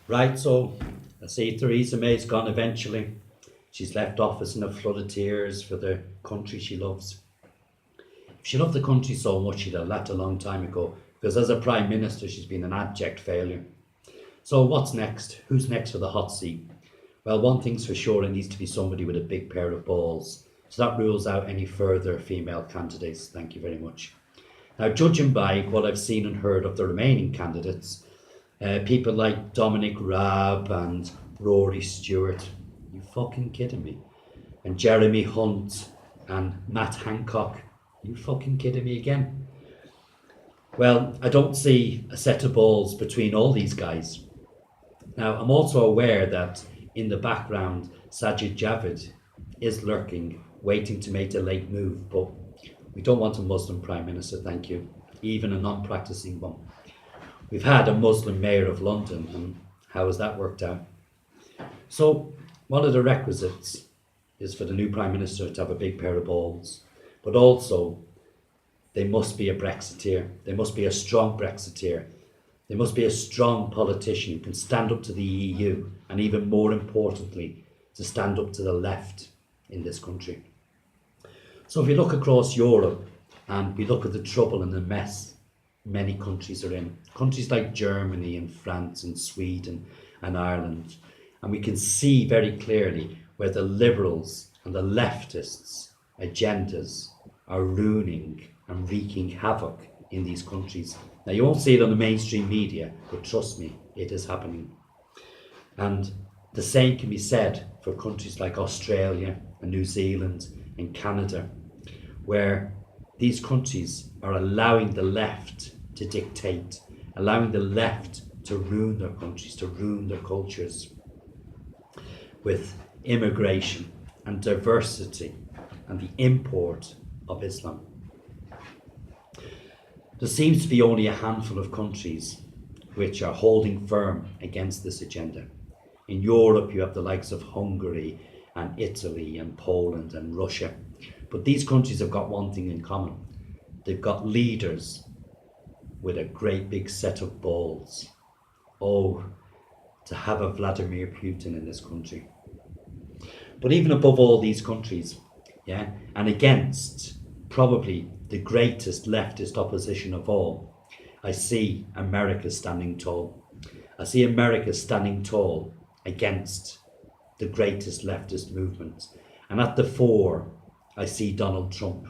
Right, so I see Theresa May's gone eventually. She's left office in a flood of tears for the country she loves. If she loved the country so much, she'd have left a long time ago, because as a Prime Minister, she's been an abject failure. So what's next? Who's next for the hot seat? Well, one thing's for sure, it needs to be somebody with a big pair of balls. So that rules out any further female candidates. Thank you very much. Now, judging by what I've seen and heard of the remaining candidates, people like Dominic Raab and Rory Stewart, you fucking kidding me? And Jeremy Hunt and Matt Hancock, you fucking kidding me again? Well, I don't see a set of balls between all these guys. Now, I'm also aware that in the background, Sajid Javid is lurking, waiting to make a late move, but we don't want a Muslim Prime Minister, thank you, even a non-practicing one. We've had a Muslim Mayor of London, and how has that worked out? So, one of the requisites is for the new Prime Minister to have a big pair of balls, but also they must be a Brexiteer. They must be a strong Brexiteer. They must be a strong politician who can stand up to the EU, and even more importantly, to stand up to the left in this country. So if you look across Europe and we look at the trouble and the mess many countries are in, countries like Germany and France and Sweden and Ireland, and we can see very clearly where the liberals and the leftists' agendas are ruining and wreaking havoc in these countries. Now, you won't see it on the mainstream media, but trust me, it is happening. And the same can be said for countries like Australia and New Zealand and Canada, where these countries are allowing the left to dictate, allowing the left to ruin their countries, to ruin their cultures with immigration and diversity and the import of Islam. There seems to be only a handful of countries which are holding firm against this agenda. In Europe, you have the likes of Hungary and Italy and Poland and Russia. But these countries have got one thing in common. They've got leaders with a great big set of balls. Oh, to have a Vladimir Putin in this country. But even above all these countries, yeah, and against probably the greatest leftist opposition of all, I see America standing tall. I see America standing tall against the greatest leftist movement. And at the fore, I see Donald Trump.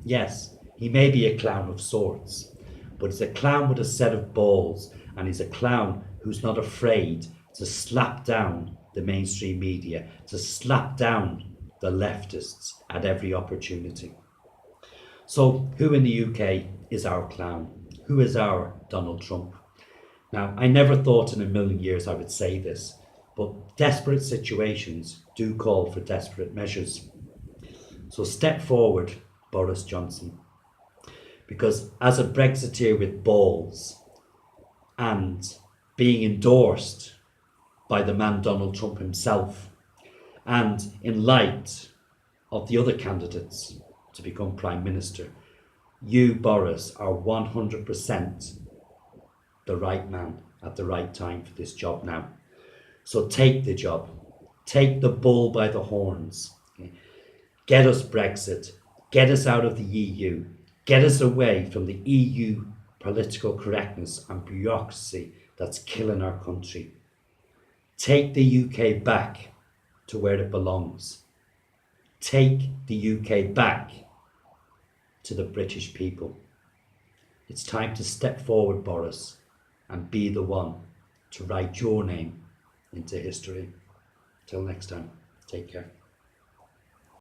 Yes, he may be a clown of sorts, but he's a clown with a set of balls, and he's a clown who's not afraid to slap down the mainstream media, to slap down the leftists at every opportunity. So who in the UK is our clown? Who is our Donald Trump? Now, I never thought in a million years I would say this, but desperate situations do call for desperate measures. So step forward, Boris Johnson, because as a Brexiteer with balls and being endorsed by the man Donald Trump himself, and in light of the other candidates to become Prime Minister, you, Boris, are 100% the right man at the right time for this job now. So take the job, take the bull by the horns, okay? Get us Brexit, get us out of the EU, get us away from the EU political correctness and bureaucracy that's killing our country. Take the UK back to where it belongs. Take the UK back to the British people. It's time to step forward, Boris, and be the one to write your name into history. Till next time, take care.